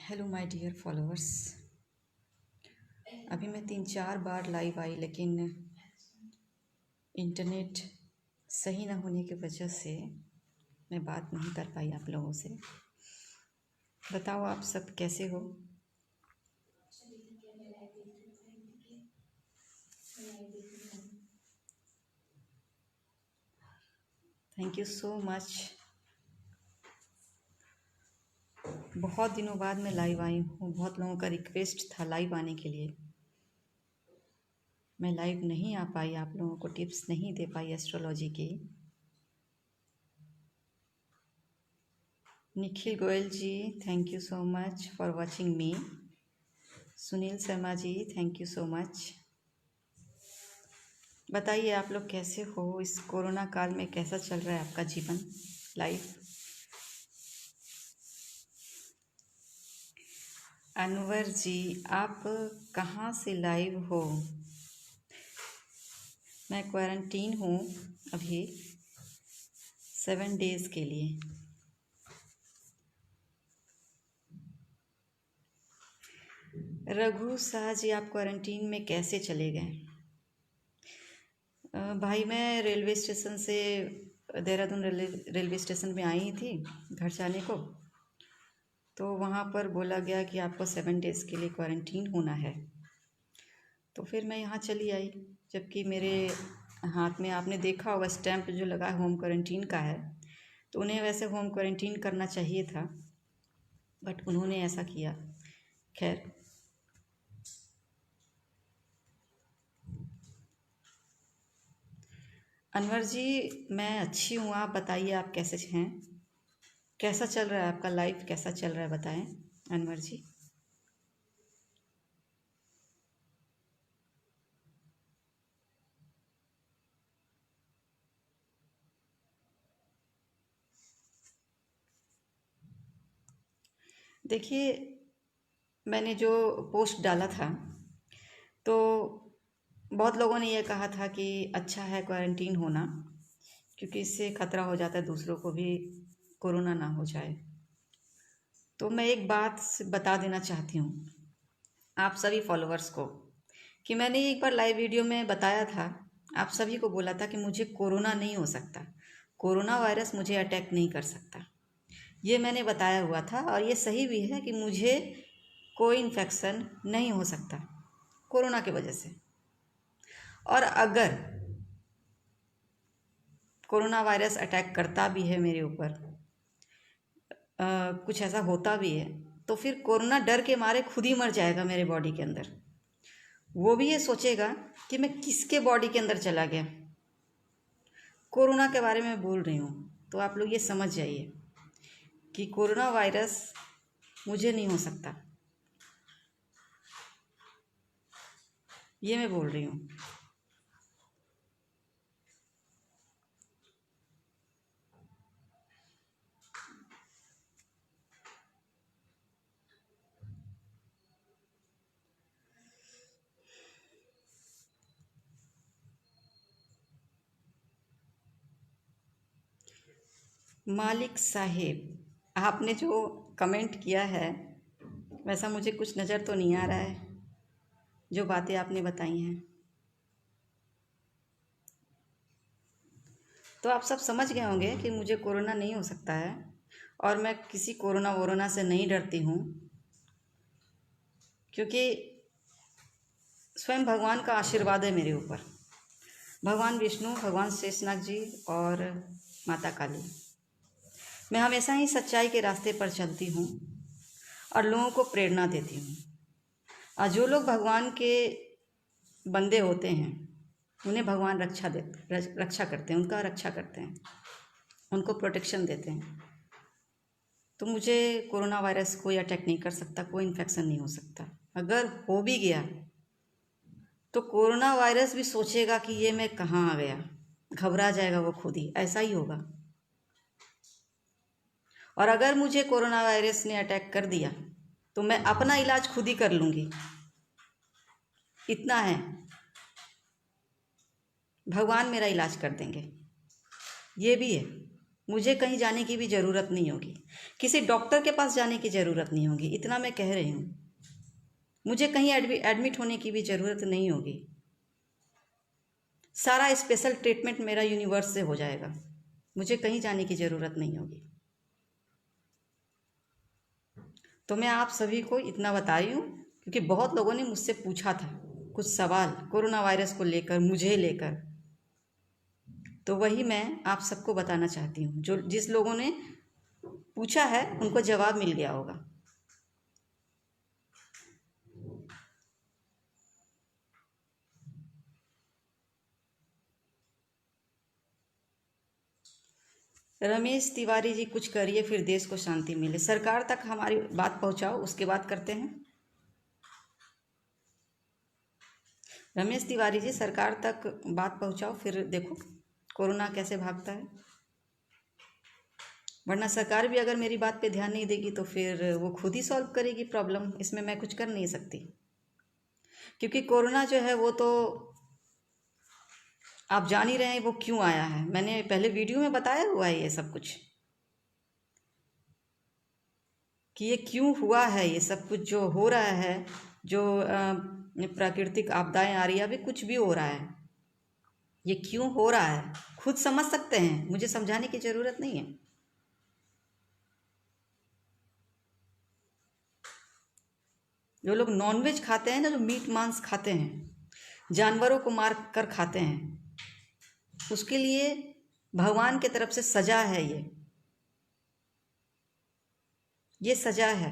Hello my dear followers. अभी मैं 3-4 बार live आई, लेकिन इंटरनेट सही ना होने की वजह से मैं बात नहीं कर पाई आप लोगों से। बताओ आप सब कैसे हो? Thank you so much. बहुत दिनों बाद मैं लाइव आई हूँ। बहुत लोगों का रिक्वेस्ट था लाइव आने के लिए। मैं लाइव नहीं आ पाई, आप लोगों को टिप्स नहीं दे पाई एस्ट्रोलॉजी की। Nikhil Goyal ji, thank you so much for watching me. Sunil Sharma ji, thank you so much. बताइए आप लोग कैसे हो? इस कोरोना काल में कैसा चल रहा है आपका जीवन, लाइफ? अनवर जी, आप कहाँ से लाइव हो? मैं क्वारंटीन हूँ अभी 7 डेज़ के लिए। रघु शाह जी, आप क्वारंटीन में कैसे चले गए? भाई, मैं रेलवे स्टेशन से देहरादून रेलवे स्टेशन में आई थी घर जाने को। तो वहाँ पर बोला गया कि आपको 7 डेज़ के लिए क्वारंटीन होना है। तो फिर मैं यहाँ चली आई, जबकि मेरे हाथ में आपने देखा होगा स्टैंप जो लगा है होम क्वारंटीन का है। तो उन्हें वैसे होम क्वारंटीन करना चाहिए था, बट उन्होंने ऐसा किया। खैर, अनवर जी, मैं अच्छी हूँ। आप बताइए, आप कैसे हैं? कैसा चल रहा है आपका लाइफ, कैसा चल रहा है बताएं अनवर जी। देखिए, मैंने जो पोस्ट डाला था तो बहुत लोगों ने ये कहा था कि अच्छा है क्वारंटीन होना, क्योंकि इससे ख़तरा हो जाता है दूसरों को भी कोरोना ना हो जाए। तो मैं एक बात बता देना चाहती हूँ आप सभी फॉलोअर्स को, कि मैंने एक बार लाइव वीडियो में बताया था, आप सभी को बोला था कि मुझे कोरोना नहीं हो सकता, कोरोना वायरस मुझे अटैक नहीं कर सकता। ये मैंने बताया हुआ था, और ये सही भी है कि मुझे कोई इन्फेक्शन नहीं हो सकता कोरोना की वजह से। और अगर कोरोना वायरस अटैक करता भी है मेरे ऊपर, कुछ ऐसा होता भी है, तो फिर कोरोना डर के मारे खुद ही मर जाएगा मेरे बॉडी के अंदर। वो भी ये सोचेगा कि मैं किसके बॉडी के अंदर चला गया। कोरोना के बारे में बोल रही हूँ, तो आप लोग ये समझ जाइए कि कोरोना वायरस मुझे नहीं हो सकता, ये मैं बोल रही हूँ। मालिक साहेब, आपने जो कमेंट किया है वैसा मुझे कुछ नज़र तो नहीं आ रहा है, जो बातें आपने बताई हैं। तो आप सब समझ गए होंगे कि मुझे कोरोना नहीं हो सकता है, और मैं किसी कोरोना वोरोना से नहीं डरती हूँ, क्योंकि स्वयं भगवान का आशीर्वाद है मेरे ऊपर। भगवान विष्णु, भगवान शेषनाग जी और माता काली। मैं हमेशा ही सच्चाई के रास्ते पर चलती हूँ और लोगों को प्रेरणा देती हूँ। और जो लोग भगवान के बंदे होते हैं उन्हें भगवान रक्षा करते हैं, उनका रक्षा करते हैं, उनको प्रोटेक्शन देते हैं। तो मुझे कोरोना वायरस कोई अटैक नहीं कर सकता, कोई इन्फेक्शन नहीं हो सकता। अगर हो भी गया तो कोरोना वायरस भी सोचेगा कि ये मैं कहाँ आ गया, घबरा जाएगा वो खुद ही, ऐसा ही होगा। और अगर मुझे कोरोना वायरस ने अटैक कर दिया तो मैं अपना इलाज खुद ही कर लूँगी, इतना है, भगवान मेरा इलाज कर देंगे, ये भी है। मुझे कहीं जाने की भी ज़रूरत नहीं होगी, किसी डॉक्टर के पास जाने की ज़रूरत नहीं होगी, इतना मैं कह रही हूँ। मुझे कहीं एडमिट होने की भी ज़रूरत नहीं होगी। सारा स्पेशल ट्रीटमेंट मेरा यूनिवर्स से हो जाएगा, मुझे कहीं जाने की ज़रूरत नहीं होगी। तो मैं आप सभी को इतना बता रही हूँ क्योंकि बहुत लोगों ने मुझसे पूछा था कुछ सवाल कोरोना वायरस को लेकर, मुझे लेकर, तो वही मैं आप सबको बताना चाहती हूँ। जो जिस लोगों ने पूछा है उनको जवाब मिल गया होगा। रमेश तिवारी जी, कुछ करिए फिर देश को शांति मिले। सरकार तक हमारी बात पहुंचाओ, उसके बाद करते हैं। रमेश तिवारी जी, सरकार तक बात पहुंचाओ, फिर देखो कोरोना कैसे भागता है। वरना सरकार भी अगर मेरी बात पे ध्यान नहीं देगी तो फिर वो खुद ही सॉल्व करेगी प्रॉब्लम, इसमें मैं कुछ कर नहीं सकती। क्योंकि कोरोना जो है वो तो आप जान ही रहे हैं वो क्यों आया है। मैंने पहले वीडियो में बताया हुआ है ये सब कुछ कि ये क्यों हुआ है, ये सब कुछ जो हो रहा है, जो प्राकृतिक आपदाएं आ रही है, अभी कुछ भी हो रहा है, ये क्यों हो रहा है खुद समझ सकते हैं, मुझे समझाने की ज़रूरत नहीं है। जो लोग नॉनवेज खाते हैं ना, जो मीट मांस खाते हैं, जानवरों को मार कर खाते हैं, उसके लिए भगवान की तरफ से सजा है। ये सजा है।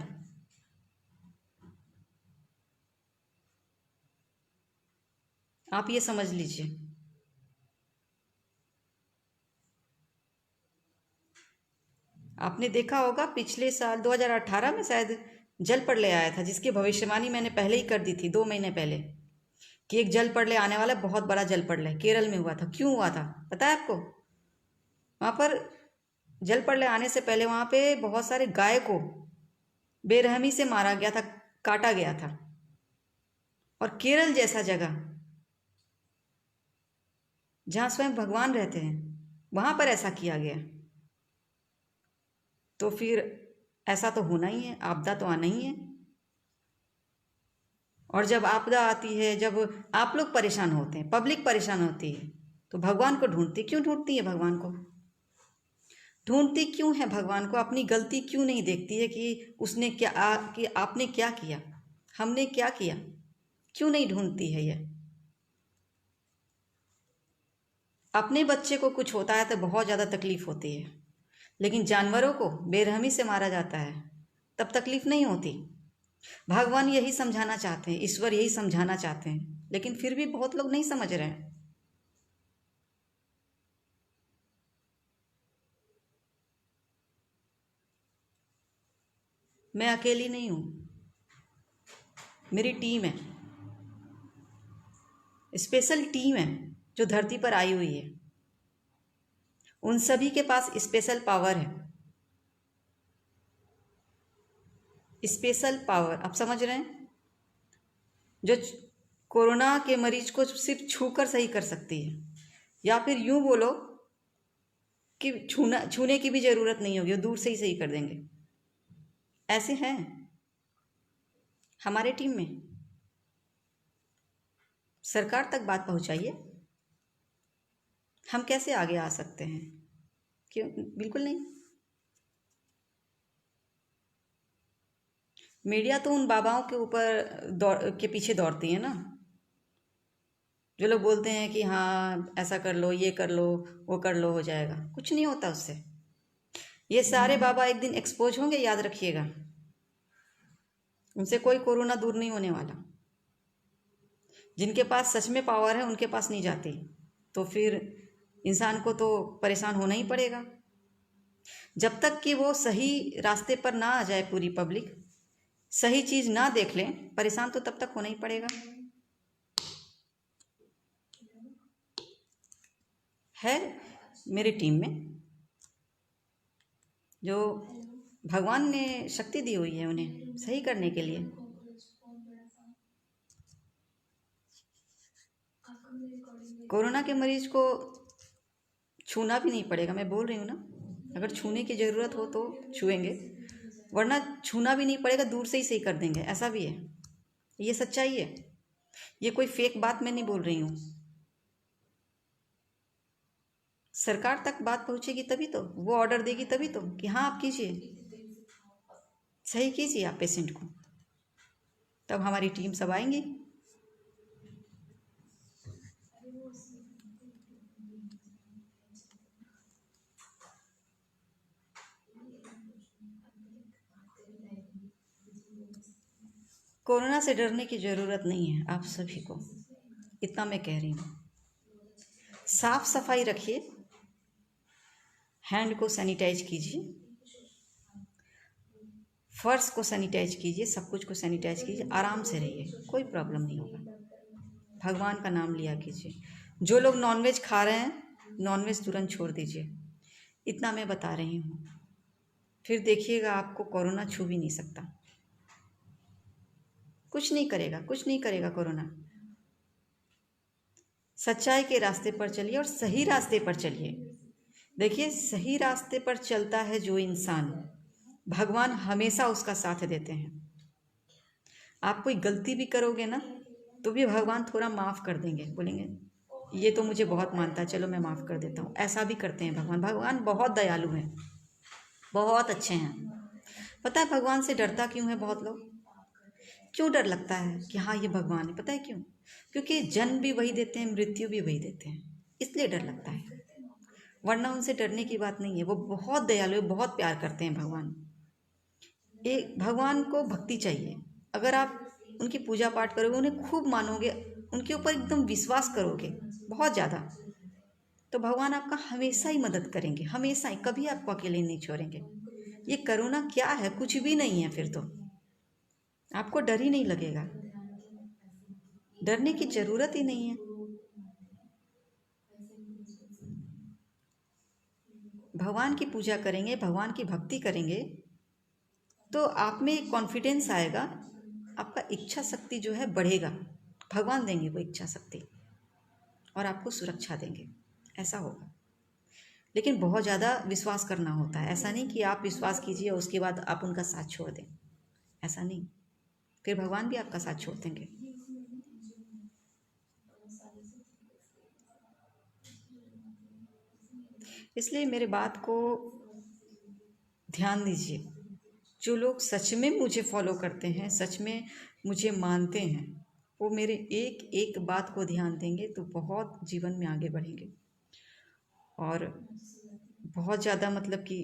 आप ये समझ लीजिए। आपने देखा होगा पिछले साल 2018 में शायद जल प्रलय आया था, जिसकी भविष्यवाणी मैंने पहले ही कर दी थी 2 महीने पहले कि एक जल प्रलय आने वाला, बहुत बड़ा जल प्रलय केरल में हुआ था। क्यों हुआ था पता है आपको? वहाँ पर जल प्रलय आने से पहले वहाँ पे बहुत सारे गाय को बेरहमी से मारा गया था, काटा गया था। और केरल जैसा जगह जहाँ स्वयं भगवान रहते हैं, वहाँ पर ऐसा किया गया। तो फिर ऐसा तो होना ही है, आपदा तो आना ही है। और जब आपदा आती है, जब आप लोग परेशान होते हैं, पब्लिक परेशान होती है, तो भगवान को ढूंढती क्यों ढूंढती है? भगवान को ढूंढती क्यों है? भगवान को अपनी गलती क्यों नहीं देखती है कि उसने क्या कि आपने क्या किया, हमने क्या किया? क्यों नहीं ढूंढती है? यह अपने बच्चे को कुछ होता है तो बहुत ज़्यादा तकलीफ होती है, लेकिन जानवरों को बेरहमी से मारा जाता है तब तकलीफ नहीं होती। भगवान यही समझाना चाहते हैं, ईश्वर यही समझाना चाहते हैं, लेकिन फिर भी बहुत लोग नहीं समझ रहे हैं। मैं अकेली नहीं हूँ, मेरी टीम है, स्पेशल टीम है जो धरती पर आई हुई है। उन सभी के पास स्पेशल पावर है, स्पेशल पावर। आप समझ रहे हैं? जो कोरोना के मरीज को सिर्फ छूकर सही कर सकती है, या फिर यूं बोलो कि छूने की भी ज़रूरत नहीं होगी, वो दूर से ही सही कर देंगे। ऐसे हैं हमारे टीम में। सरकार तक बात पहुंचाइए, हम कैसे आगे आ सकते हैं? क्यों? बिल्कुल नहीं। मीडिया तो उन बाबाओं के ऊपर के पीछे दौड़ती है ना, जो लोग बोलते हैं कि हाँ ऐसा कर लो, ये कर लो, वो कर लो, हो जाएगा। कुछ नहीं होता उससे। ये सारे बाबा एक दिन एक्सपोज होंगे, याद रखिएगा। उनसे कोई कोरोना दूर नहीं होने वाला। जिनके पास सच में पावर है उनके पास नहीं जाती, तो फिर इंसान को तो परेशान होना ही पड़ेगा। जब तक कि वो सही रास्ते पर ना आ जाए, पूरी पब्लिक सही चीज़ ना देख लें, परेशान तो तब तक होना ही पड़ेगा। है मेरी टीम में जो भगवान ने शक्ति दी हुई है उन्हें सही करने के लिए। कोरोना के मरीज को छूना भी नहीं पड़ेगा, मैं बोल रही हूँ ना। अगर छूने की ज़रूरत हो तो छुएंगे, वरना छूना भी नहीं पड़ेगा, दूर से ही सही कर देंगे, ऐसा भी है। ये सच्चाई है, ये कोई फेक बात मैं नहीं बोल रही हूँ। सरकार तक बात पहुँचेगी तभी तो, वो ऑर्डर देगी तभी तो कि हाँ आप कीजिए, सही कीजिए आप पेशेंट को, तब हमारी टीम सब आएंगी। कोरोना से डरने की ज़रूरत नहीं है आप सभी को, इतना मैं कह रही हूँ। साफ सफाई रखिए, हैंड को सैनिटाइज कीजिए, फर्श को सैनिटाइज कीजिए, सब कुछ को सैनिटाइज कीजिए, आराम से रहिए, कोई प्रॉब्लम नहीं होगा। भगवान का नाम लिया कीजिए। जो लोग नॉनवेज खा रहे हैं, नॉनवेज तुरंत छोड़ दीजिए, इतना मैं बता रही हूँ। फिर देखिएगा आपको कोरोना छू भी नहीं सकता, कुछ नहीं करेगा, कुछ नहीं करेगा कोरोना। सच्चाई के रास्ते पर चलिए और सही रास्ते पर चलिए। देखिए, सही रास्ते पर चलता है जो इंसान, भगवान हमेशा उसका साथ देते हैं। आप कोई गलती भी करोगे ना तो भी भगवान थोड़ा माफ़ कर देंगे, बोलेंगे ये तो मुझे बहुत मानता है, चलो मैं माफ़ कर देता हूँ, ऐसा भी करते हैं भगवान। भगवान बहुत दयालु हैं, बहुत अच्छे हैं। पता है भगवान से डरता क्यों है बहुत लोग? क्यों डर लगता है कि हाँ ये भगवान है? पता है क्यों? क्योंकि जन्म भी वही देते हैं, मृत्यु भी वही देते हैं, इसलिए डर लगता है, वरना उनसे डरने की बात नहीं है। वो बहुत दयालु है, बहुत प्यार करते हैं भगवान। एक भगवान को भक्ति चाहिए। अगर आप उनकी पूजा पाठ करोगे, उन्हें खूब मानोगे, उनके ऊपर एकदम विश्वास करोगे बहुत ज़्यादा, तो भगवान आपका हमेशा ही मदद करेंगे, हमेशा ही, कभी आपको अकेले नहीं छोड़ेंगे। ये कोरोना क्या है? कुछ भी नहीं है। फिर तो आपको डर ही नहीं लगेगा, डरने की ज़रूरत ही नहीं है। भगवान की पूजा करेंगे, भगवान की भक्ति करेंगे, तो आप में एक कॉन्फिडेंस आएगा, आपका इच्छा शक्ति जो है बढ़ेगा, भगवान देंगे वो इच्छा शक्ति और आपको सुरक्षा देंगे, ऐसा होगा। लेकिन बहुत ज़्यादा विश्वास करना होता है, ऐसा नहीं कि आप विश्वास कीजिए और उसके बाद आप उनका साथ छोड़ दें, ऐसा नहीं, फिर भगवान भी आपका साथ छोड़ देंगे। इसलिए मेरे बात को ध्यान दीजिए। जो लोग सच में मुझे फॉलो करते हैं, सच में मुझे मानते हैं, वो मेरे एक एक बात को ध्यान देंगे तो बहुत जीवन में आगे बढ़ेंगे, और बहुत ज़्यादा मतलब कि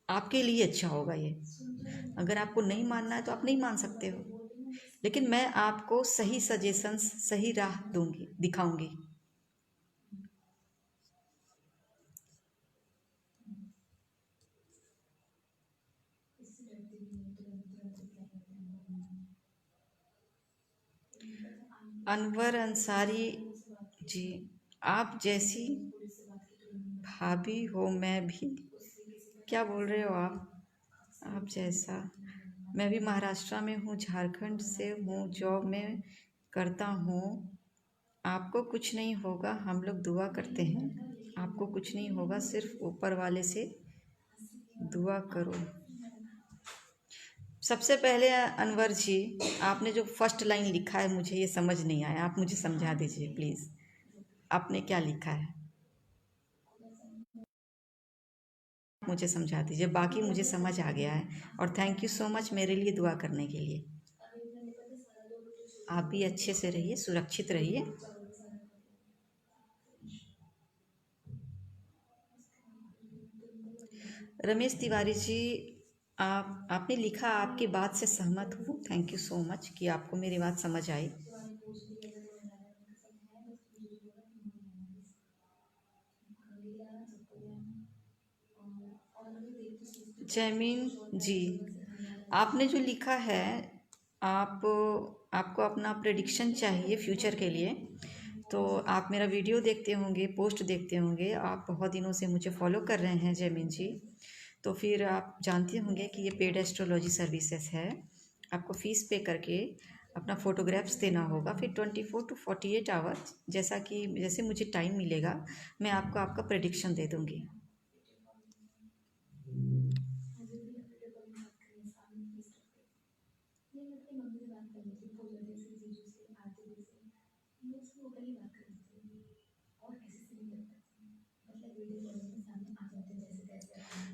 आपके लिए अच्छा होगा ये। अगर आपको नहीं मानना है तो आप नहीं मान सकते हो, लेकिन मैं आपको सही सजेशंस, सही राह दूंगी, दिखाऊंगी। अनवर अंसारी जी, आप जैसी भाभी हो मैं भी, क्या बोल रहे हो आप जैसा, मैं भी महाराष्ट्र में हूँ, झारखंड से हूँ, जॉब में करता हूँ। आपको कुछ नहीं होगा, हम लोग दुआ करते हैं, आपको कुछ नहीं होगा, सिर्फ ऊपर वाले से दुआ करो। सबसे पहले अनवर जी, आपने जो फर्स्ट लाइन लिखा है मुझे ये समझ नहीं आया, आप मुझे समझा दीजिए प्लीज़, आपने क्या लिखा है मुझे समझा दीजिए। बाकी मुझे समझ आ गया है, और थैंक यू सो मच मेरे लिए दुआ करने के लिए। आप भी अच्छे से रहिए, सुरक्षित रहिए। रमेश तिवारी जी, आपने लिखा आपकी बात से सहमत हूँ, थैंक यू सो मच कि आपको मेरी बात समझ आई। जैमीन जी, आपने जो लिखा है, आप आपको अपना प्रेडिक्शन चाहिए फ्यूचर के लिए, तो आप मेरा वीडियो देखते होंगे, पोस्ट देखते होंगे, आप बहुत दिनों से मुझे फॉलो कर रहे हैं जैमीन जी, तो फिर आप जानते होंगे कि ये पेड एस्ट्रोलॉजी सर्विसेज है। आपको फ़ीस पे करके अपना फ़ोटोग्राफ्स देना होगा, फिर 24 to 48 आवर्स, जैसे मुझे टाइम मिलेगा मैं आपको आपका प्रेडिक्शन दे दूँगी।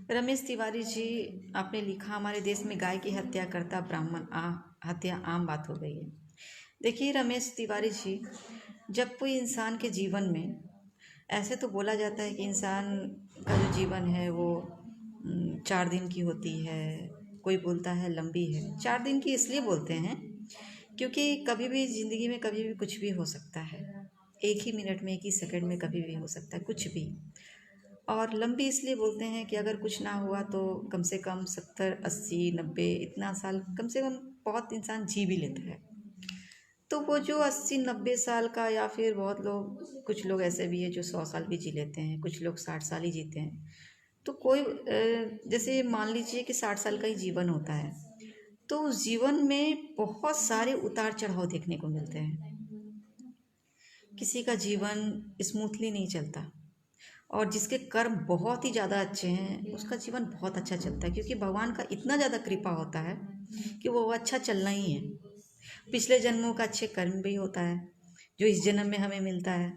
रमेश तिवारी जी, आपने लिखा हमारे देश में गाय की हत्या करता ब्राह्मण हत्या आम बात हो गई है। देखिए रमेश तिवारी जी, जब कोई इंसान के जीवन में, ऐसे तो बोला जाता है कि इंसान का जो जीवन है वो 4 दिन की होती है, कोई बोलता है लंबी है। 4 दिन की इसलिए बोलते हैं क्योंकि कभी भी ज़िंदगी में कभी भी कुछ भी हो सकता है, एक ही मिनट में, एक ही सेकंड में कभी भी हो सकता है कुछ भी। और लंबी इसलिए बोलते हैं कि अगर कुछ ना हुआ तो कम से कम 70 80 90 इतना साल कम से कम बहुत इंसान जी भी लेता है। तो वो जो 80 90 साल का, या फिर बहुत लोग, कुछ लोग ऐसे भी है जो 100 साल भी जी लेते हैं, कुछ लोग 60 साल ही जीते हैं। तो कोई जैसे मान लीजिए कि 60 साल का ही जीवन होता है, तो उस जीवन में बहुत सारे उतार चढ़ाव देखने को मिलते हैं। किसी का जीवन स्मूथली नहीं चलता, और जिसके कर्म बहुत ही ज़्यादा अच्छे हैं उसका जीवन बहुत अच्छा चलता है, क्योंकि भगवान का इतना ज़्यादा कृपा होता है कि वो अच्छा चलना ही है। पिछले जन्मों का अच्छे कर्म भी होता है जो इस जन्म में हमें मिलता है।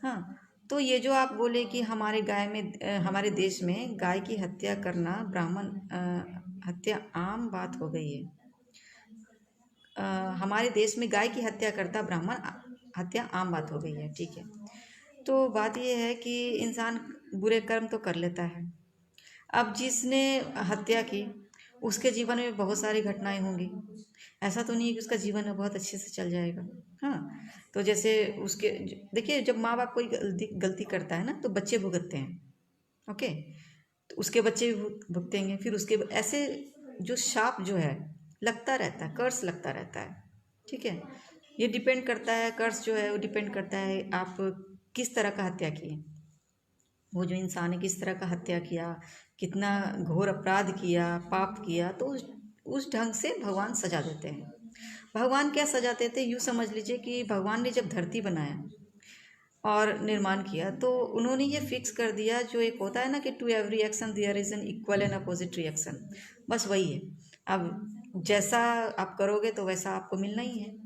हाँ, तो ये जो आप बोले कि हमारे देश में गाय की हत्या करना ब्राह्मण हत्या आम बात हो गई है। अ, हमारे देश में गाय की हत्या करता ब्राह्मण हत्या आम बात हो गई है, ठीक है। तो बात यह है कि इंसान बुरे कर्म तो कर लेता है। अब जिसने हत्या की उसके जीवन में बहुत सारी घटनाएं होंगी, ऐसा तो नहीं है कि उसका जीवन बहुत अच्छे से चल जाएगा। हाँ, तो जैसे उसके, देखिए जब माँ बाप कोई गलती गलती करता है ना तो बच्चे भुगतते हैं। ओके, तो उसके बच्चे भी भुगतेंगे, फिर उसके ऐसे जो शाप जो है लगता रहता है, कर्स लगता रहता है, ठीक है। ये डिपेंड करता है, कर्स जो है वो डिपेंड करता है आप किस तरह का हत्या किए, वो जो इंसान ने किस तरह का हत्या किया, कितना घोर अपराध किया, पाप किया, तो उस ढंग से भगवान सजा देते हैं। भगवान क्या सजा देते, यूँ समझ लीजिए कि भगवान ने जब धरती बनाया और निर्माण किया तो उन्होंने ये फिक्स कर दिया, जो एक होता है ना कि to every action there is an equal and opposite reaction, बस वही है। अब जैसा आप करोगे तो वैसा आपको मिलना ही है।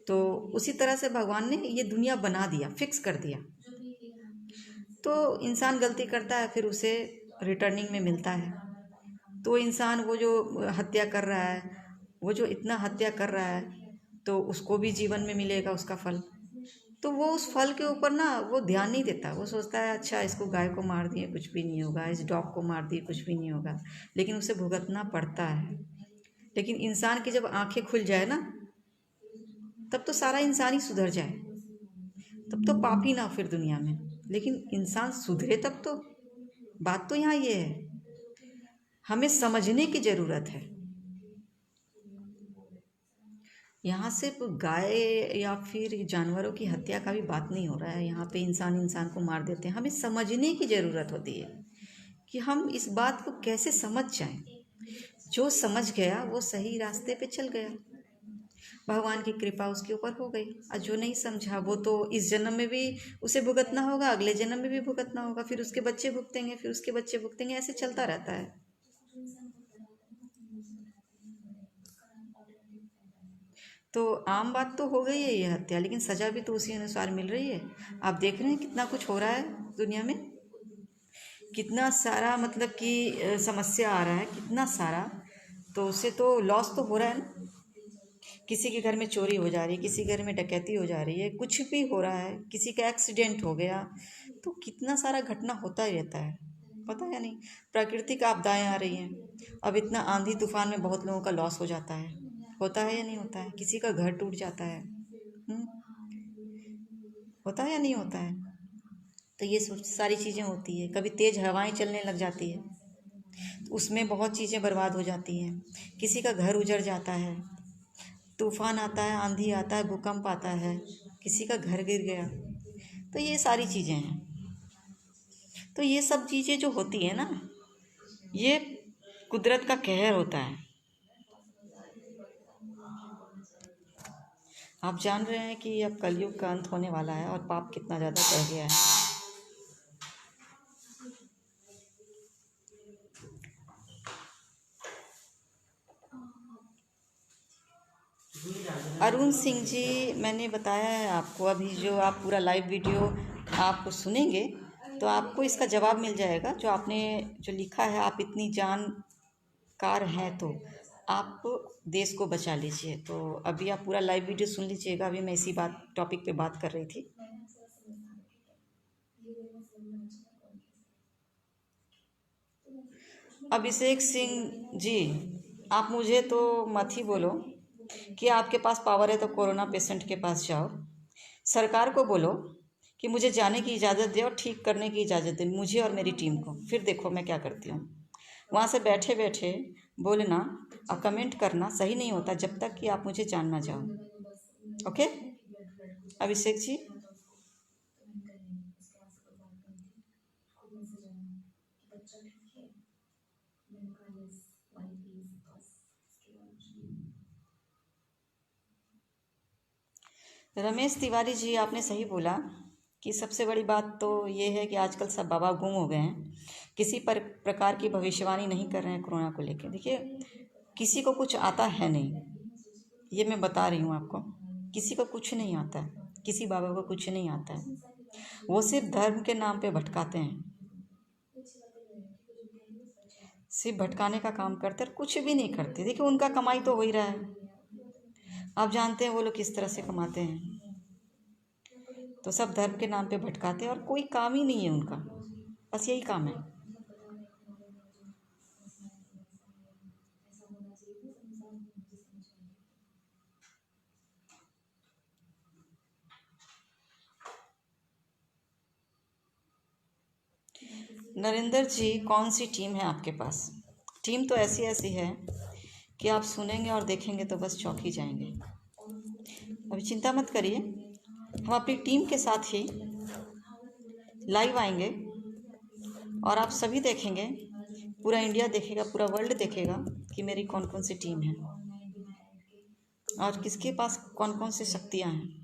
तो उसी तरह से भगवान ने ये दुनिया बना दिया, फिक्स कर दिया। तो इंसान गलती करता है, फिर उसे रिटर्निंग में मिलता है। तो इंसान वो जो हत्या कर रहा है, वो जो इतना हत्या कर रहा है, तो उसको भी जीवन में मिलेगा उसका फल। तो वो उस फल के ऊपर ना वो ध्यान नहीं देता, वो सोचता है अच्छा इसको गाय को मार दिए कुछ भी नहीं होगा, इस डॉग को मार दिए कुछ भी नहीं होगा, लेकिन उसे भुगतना पड़ता है। लेकिन इंसान की जब आंखें खुल जाए ना, तब तो सारा इंसान ही सुधर जाए, तब तो पाप ही ना फिर दुनिया में। लेकिन इंसान सुधरे तब तो। बात तो यहाँ ये है, हमें समझने की ज़रूरत है। यहाँ सिर्फ गाय या फिर जानवरों की हत्या का भी बात नहीं हो रहा है, यहाँ पे इंसान इंसान को मार देते हैं। हमें समझने की ज़रूरत होती है कि हम इस बात को कैसे समझ जाएं। जो समझ गया वो सही रास्ते पे चल गया, भगवान की कृपा उसके ऊपर हो गई। और जो नहीं समझा वो तो इस जन्म में भी उसे भुगतना होगा, अगले जन्म में भी भुगतना होगा, फिर उसके बच्चे भुगतेंगे, फिर उसके बच्चे भुगतेंगे, ऐसे चलता रहता है। तो आम बात तो हो गई है ये हत्या, लेकिन सजा भी तो उसी अनुसार मिल रही है। आप देख रहे हैं कितना कुछ हो रहा है दुनिया में, कितना सारा मतलब कि समस्या आ रहा है, कितना सारा। तो उससे तो लॉस तो हो रहा है ना। किसी के घर में चोरी हो जा रही है, किसी घर में डकैती हो जा रही है, कुछ भी हो रहा है, किसी का एक्सीडेंट हो गया, तो कितना सारा घटना होता ही रहता है, पता है नहीं। प्राकृतिक आपदाएं आ रही हैं, अब इतना आंधी तूफान में बहुत लोगों का लॉस हो जाता है, होता है या नहीं होता है, किसी का घर टूट जाता है। होता है या नहीं होता है। तो ये सारी चीज़ें होती है, कभी तेज़ हवाएं चलने लग जाती है तो उसमें बहुत चीज़ें बर्बाद हो जाती हैं, किसी का घर उजड़ जाता है, तूफान आता है, आंधी आता है, भूकंप आता है, किसी का घर गिर गया। तो ये सारी चीज़ें हैं। तो ये सब चीज़ें जो होती है ना, ये कुदरत का कहर होता है। आप जान रहे हैं कि अब कलयुग का अंत होने वाला है और पाप कितना ज़्यादा बढ़ गया है। अरुण सिंह जी, मैंने बताया है आपको, अभी जो आप पूरा लाइव वीडियो आप सुनेंगे तो आपको इसका जवाब मिल जाएगा। जो आपने जो लिखा है, आप इतनी जानकार हैं तो आप देश को बचा लीजिए। तो अभी आप पूरा लाइव वीडियो सुन लीजिएगा। अभी मैं इसी बात टॉपिक पे बात कर रही थी। अभिषेक सिंह जी, आप मुझे तो मत ही बोलो कि आपके पास पावर है तो कोरोना पेशेंट के पास जाओ। सरकार को बोलो कि मुझे जाने की इजाज़त दे और ठीक करने की इजाज़त दे मुझे और मेरी टीम को। फिर देखो मैं क्या करती हूँ। वहाँ से बैठे बैठे बोलना और कमेंट करना सही नहीं होता जब तक कि आप मुझे जान ना जाओ। ओके अभिषेक जी। रमेश तिवारी जी, आपने सही बोला कि सबसे बड़ी बात तो ये है कि आजकल सब बाबा गुम हो गए हैं। किसी प्रकार की भविष्यवाणी नहीं कर रहे हैं कोरोना को लेकर। देखिए, किसी को कुछ आता है नहीं, ये मैं बता रही हूँ आपको। किसी को कुछ नहीं आता है, किसी बाबा को कुछ नहीं आता है। वो सिर्फ धर्म के नाम पे भटकाते हैं, सिर्फ भटकाने का काम करते हैं, कुछ भी नहीं करते। देखिए, उनका कमाई तो हो ही रहा है। आप जानते हैं वो लोग किस तरह से कमाते हैं। तो सब धर्म के नाम पे भटकाते हैं और कोई काम ही नहीं है उनका, बस यही काम है। नरेंद्र जी, कौन सी टीम है आपके पास? टीम तो ऐसी ऐसी है कि आप सुनेंगे और देखेंगे तो बस चौंक ही जाएंगे। अभी चिंता मत करिए, हम अपनी टीम के साथ ही लाइव आएंगे और आप सभी देखेंगे, पूरा इंडिया देखेगा, पूरा वर्ल्ड देखेगा कि मेरी कौन कौन सी टीम है और किसके पास कौन कौन सी शक्तियाँ हैं।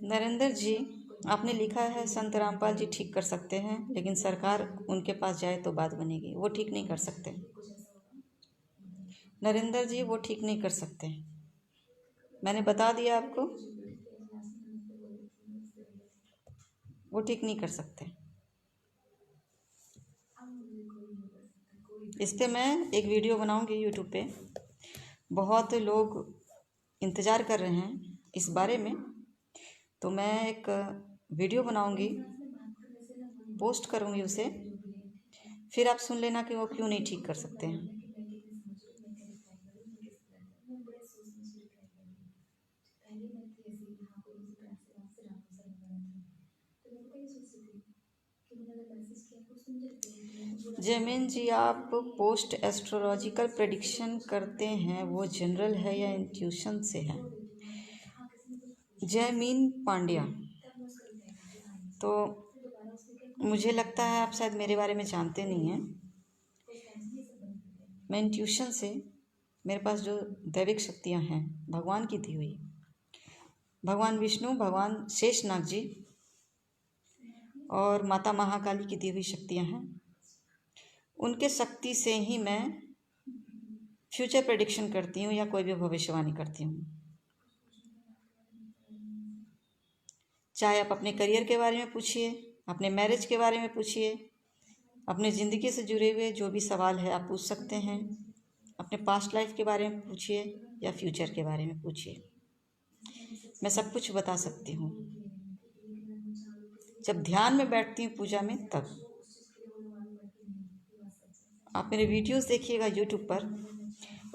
नरेंद्र जी, आपने लिखा है संत रामपाल जी ठीक कर सकते हैं, लेकिन सरकार उनके पास जाए तो बात बनेगी। वो ठीक नहीं कर सकते नरेंद्र जी, वो ठीक नहीं कर सकते। मैंने बता दिया आपको, वो ठीक नहीं कर सकते। इस पर मैं एक वीडियो बनाऊंगी यूट्यूब पे। बहुत लोग इंतज़ार कर रहे हैं इस बारे में, तो मैं एक वीडियो बनाऊंगी, पोस्ट करूंगी उसे। फिर आप सुन लेना कि वो क्यों नहीं ठीक कर सकते हैं। जमीन जी, आप पोस्ट एस्ट्रोलॉजिकल प्रेडिक्शन करते हैं, वो जनरल है या इंट्यूशन से है? जयमीन पांड्या, तो मुझे लगता है आप शायद मेरे बारे में जानते नहीं हैं। मैं इंट्यूशन से, मेरे पास जो दैविक शक्तियाँ हैं भगवान की दी हुई, भगवान विष्णु, भगवान शेषनाग जी और माता महाकाली की दी हुई शक्तियाँ हैं, उनके शक्ति से ही मैं फ्यूचर प्रेडिक्शन करती हूँ या कोई भी भविष्यवाणी करती हूँ। चाहे आप अपने करियर के बारे में पूछिए, अपने मैरिज के बारे में पूछिए, अपने ज़िंदगी से जुड़े हुए जो भी सवाल है आप पूछ सकते हैं। अपने पास्ट लाइफ के बारे में पूछिए या फ्यूचर के बारे में पूछिए, मैं सब कुछ बता सकती हूँ। जब ध्यान में बैठती हूँ पूजा में, तब आप मेरे वीडियोस देखिएगा यूट्यूब पर।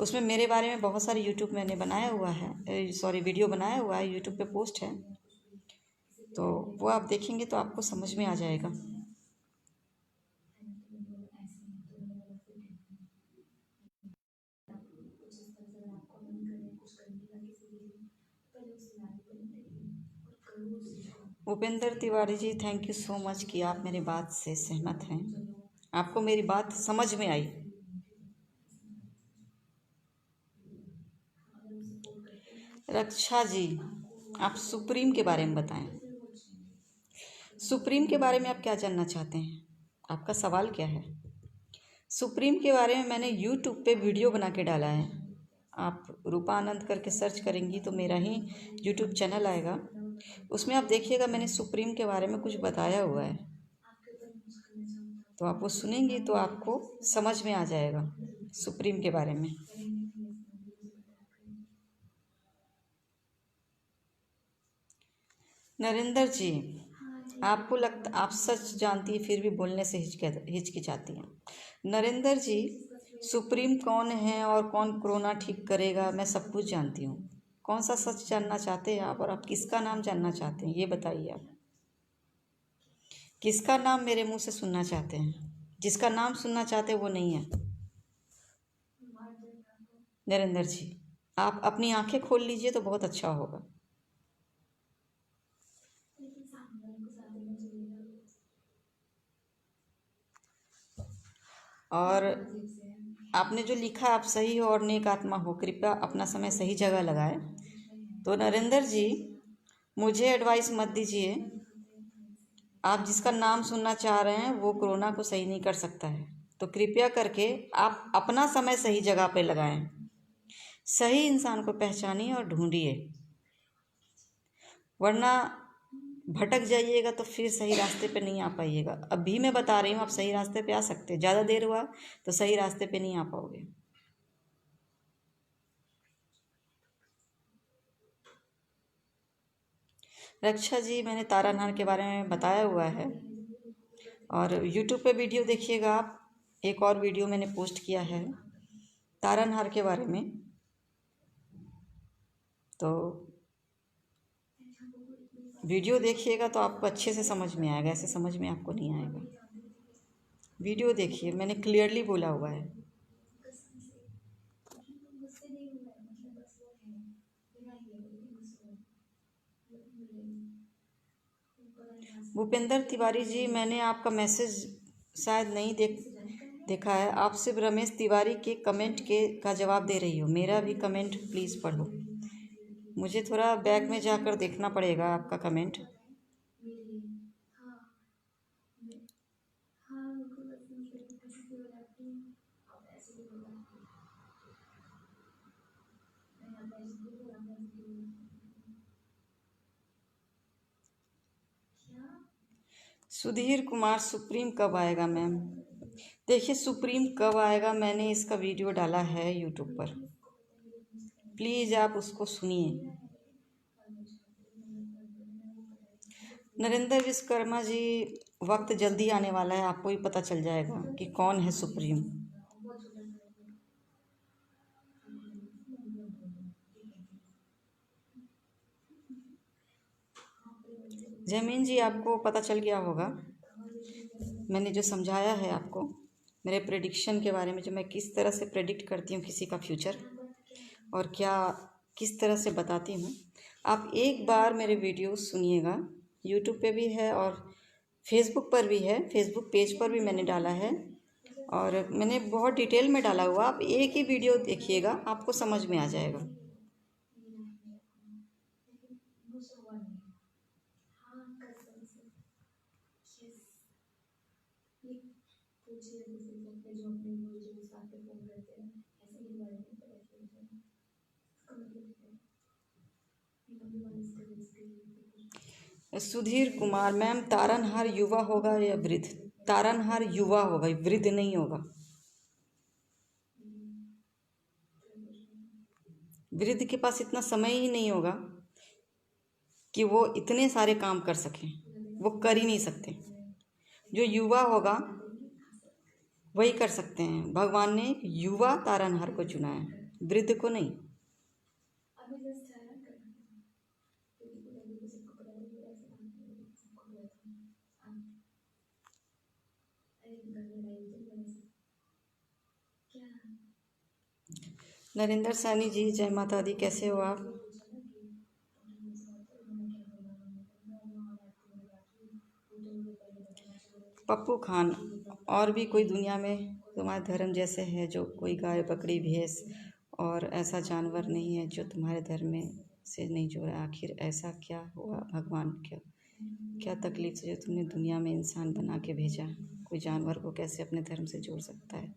उसमें मेरे बारे में बहुत सारे यूट्यूब मैंने बनाया हुआ है, सॉरी वीडियो बनाया हुआ है, यूट्यूब पे पोस्ट है, तो वो आप देखेंगे तो आपको समझ में आ जाएगा। Upendra Tiwari ji, thank you so much कि आप मेरी बात से सहमत हैं, आपको मेरी बात समझ में आई। रक्षा जी, आप सुप्रीम के बारे में बताएं। सुप्रीम के बारे में आप क्या जानना चाहते हैं? आपका सवाल क्या है? सुप्रीम के बारे में मैंने यूट्यूब पे वीडियो बना के डाला है। आप रूपा आनंद करके सर्च करेंगी तो मेरा ही यूट्यूब चैनल आएगा, उसमें आप देखिएगा मैंने सुप्रीम के बारे में कुछ बताया हुआ है। तो आप वो सुनेंगी तो आपको समझ में आ जाएगा सुप्रीम के बारे में। नरेंद्र जी, आपको लगता आप सच जानती है फिर भी बोलने से हिचकिचाती हैं। नरेंद्र जी, सुप्रीम कौन है और कौन कोरोना ठीक करेगा, मैं सब कुछ जानती हूँ। कौन सा सच जानना चाहते हैं आप, और आप किसका नाम जानना चाहते हैं ये बताइए। आप किसका नाम मेरे मुंह से सुनना चाहते हैं? जिसका नाम सुनना चाहते हैं वो नहीं है। नरेंद्र जी, आप अपनी आंखें खोल लीजिए तो बहुत अच्छा होगा। और आपने जो लिखा आप सही हो और नेक आत्मा हो, कृपया अपना समय सही जगह लगाएं। तो नरेंद्र जी, मुझे एडवाइस मत दीजिए। आप जिसका नाम सुनना चाह रहे हैं वो कोरोना को सही नहीं कर सकता है, तो कृपया करके आप अपना समय सही जगह पे लगाएं। सही इंसान को पहचानिए और ढूंढिए, वरना भटक जाइएगा तो फिर सही रास्ते पे नहीं आ पाइएगा। अभी मैं बता रही हूँ आप सही रास्ते पे आ सकते हैं, ज़्यादा देर हुआ तो सही रास्ते पे नहीं आ पाओगे। रक्षा जी, मैंने तारानाथ के बारे में बताया हुआ है, और यूट्यूब पे वीडियो देखिएगा आप। एक और वीडियो मैंने पोस्ट किया है तारानाथ के बारे में, तो वीडियो देखिएगा तो आपको अच्छे से समझ में आएगा, ऐसे समझ में आपको नहीं आएगा। वीडियो देखिए, मैंने क्लियरली बोला हुआ है। भूपेंद्र तिवारी जी, मैंने आपका मैसेज शायद नहीं देखा है। आप सिर्फ रमेश तिवारी के कमेंट का जवाब दे रही हो। मेरा भी कमेंट प्लीज़ पढ़ो, मुझे थोड़ा बैक में जाकर देखना पड़ेगा आपका कमेंट। सुधीर कुमार, सुप्रीम कब आएगा मैम? देखिए, सुप्रीम कब आएगा मैंने इसका वीडियो डाला है यूट्यूब पर, प्लीज़ आप उसको सुनिए। नरेंद्र विश्वकर्मा जी, वक्त जल्दी आने वाला है, आपको ही पता चल जाएगा कि कौन है सुप्रीम। जमीन जी, आपको पता चल गया होगा मैंने जो समझाया है आपको मेरे प्रेडिक्शन के बारे में, जो मैं किस तरह से प्रेडिक्ट करती हूँ किसी का फ्यूचर और क्या किस तरह से बताती हूँ। आप एक बार मेरे वीडियो सुनिएगा, यूट्यूब पे भी है और फेसबुक पर भी है, फेसबुक पेज पर भी मैंने डाला है, और मैंने बहुत डिटेल में डाला हुआ। आप एक ही वीडियो देखिएगा, आपको समझ में आ जाएगा। सुधीर कुमार, मैम तारनहार युवा होगा या वृद्ध? तारनहार युवा होगा, वृद्ध नहीं होगा। वृद्ध के पास इतना समय ही नहीं होगा कि वो इतने सारे काम कर सकें, वो कर ही नहीं सकते। जो युवा होगा वही कर सकते हैं। भगवान ने युवा तारनहार को चुना है, वृद्ध को नहीं। नरेंद्र सैनी जी, जय माता दी, कैसे हो आप? पप्पू खान, और भी कोई दुनिया में तुम्हारे धर्म जैसे है जो कोई गाय बकरी भैंस और ऐसा जानवर नहीं है जो तुम्हारे धर्म में से नहीं जोड़ा। आखिर ऐसा क्या हुआ भगवान, क्या तकलीफ से जो तुमने दुनिया में इंसान बना के भेजा? कोई जानवर को कैसे अपने धर्म से जोड़ सकता है?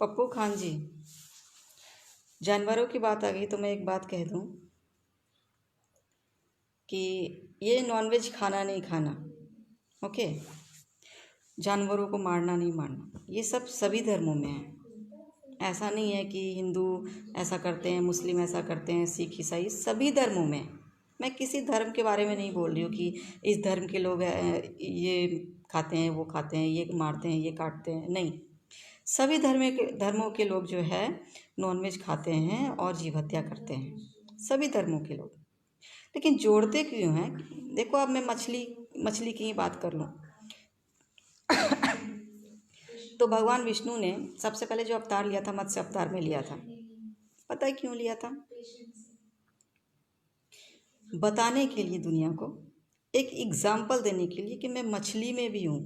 पप्पू खान जी, जानवरों की बात आ गई तो मैं एक बात कह दूं कि ये नॉनवेज खाना नहीं खाना, ओके, जानवरों को मारना नहीं मारना, ये सब सभी धर्मों में है। ऐसा नहीं है कि हिंदू ऐसा करते हैं, मुस्लिम ऐसा करते हैं, सिख ईसाई, सभी धर्मों में। मैं किसी धर्म के बारे में नहीं बोल रही हूँ कि इस धर्म के लोग ये खाते हैं, वो खाते हैं, ये मारते हैं, ये काटते हैं, नहीं। सभी धर्मों के लोग जो है नॉनवेज खाते हैं और जीव हत्या करते हैं, सभी धर्मों के लोग। लेकिन जोड़ते क्यों हैं? देखो, अब मैं मछली की ही बात कर लूँ तो भगवान विष्णु ने सबसे पहले जो अवतार लिया था, मत्स्य अवतार में लिया था। पता है क्यों लिया था? बताने के लिए, दुनिया को एक एग्जाम्पल देने के लिए कि मैं मछली में भी हूँ।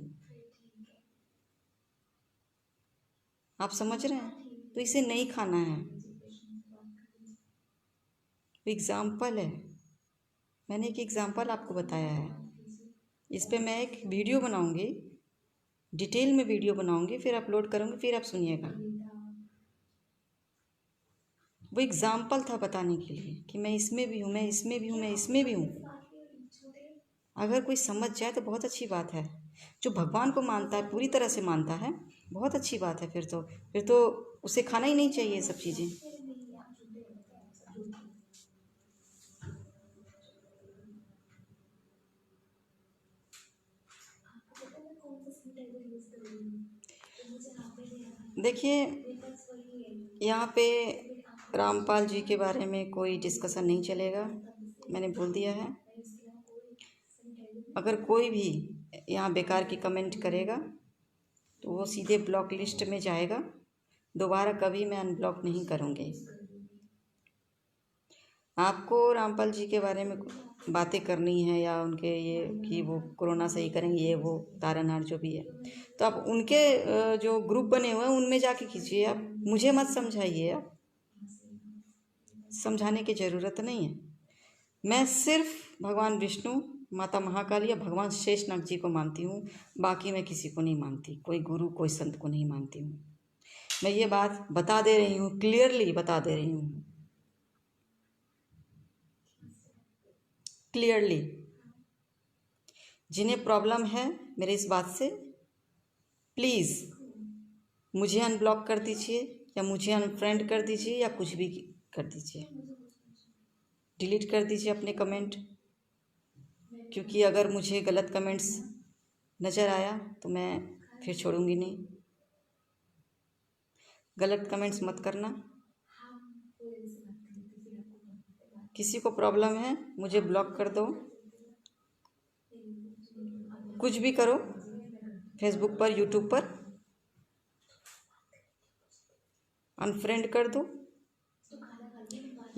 आप समझ रहे हैं? तो इसे नहीं खाना है, एग्जाम्पल है। मैंने एक एग्जाम्पल आपको बताया है। इस पे मैं एक वीडियो बनाऊंगी, डिटेल में वीडियो बनाऊंगी, फिर अपलोड करूंगी, फिर आप सुनिएगा। वो एग्जाम्पल था बताने के लिए कि मैं इसमें भी हूँ, मैं इसमें भी हूँ, मैं इसमें भी हूँ। अगर कोई समझ जाए तो बहुत अच्छी बात है। जो भगवान को मानता है, पूरी तरह से मानता है, बहुत अच्छी बात है। फिर तो उसे खाना ही नहीं चाहिए ये सब चीज़ें। देखिए, यहाँ पे रामपाल जी के बारे में कोई डिस्कशन नहीं चलेगा, मैंने बोल दिया है। अगर कोई भी यहाँ बेकार की कमेंट करेगा तो वो सीधे ब्लॉक लिस्ट में जाएगा। दोबारा कभी मैं अनब्लॉक नहीं करूँगी। आपको रामपाल जी के बारे में बातें करनी है या उनके ये कि वो कोरोना सही करेंगे, ये वो तारनहार जो भी है, तो आप उनके जो ग्रुप बने हुए हैं उनमें जाके कीजिए। आप मुझे मत समझाइए, आप समझाने की ज़रूरत नहीं है। मैं सिर्फ भगवान विष्णु, माता महाकाली या भगवान शेषनाग जी को मानती हूँ। बाकी मैं किसी को नहीं मानती, कोई गुरु, कोई संत को नहीं मानती हूँ। मैं ये बात बता दे रही हूँ, क्लियरली बता दे रही हूँ, क्लियरली। जिन्हें प्रॉब्लम है मेरे इस बात से, प्लीज़ मुझे अनब्लॉक कर दीजिए या मुझे अनफ्रेंड कर दीजिए या कुछ भी कर दीजिए, डिलीट कर दीजिए अपने कमेंट। क्योंकि अगर मुझे गलत कमेंट्स नज़र आया तो मैं फिर छोड़ूंगी नहीं। गलत कमेंट्स मत करना। किसी को प्रॉब्लम है मुझे ब्लॉक कर दो, कुछ भी करो, फेसबुक पर, यूट्यूब पर अनफ्रेंड कर दो,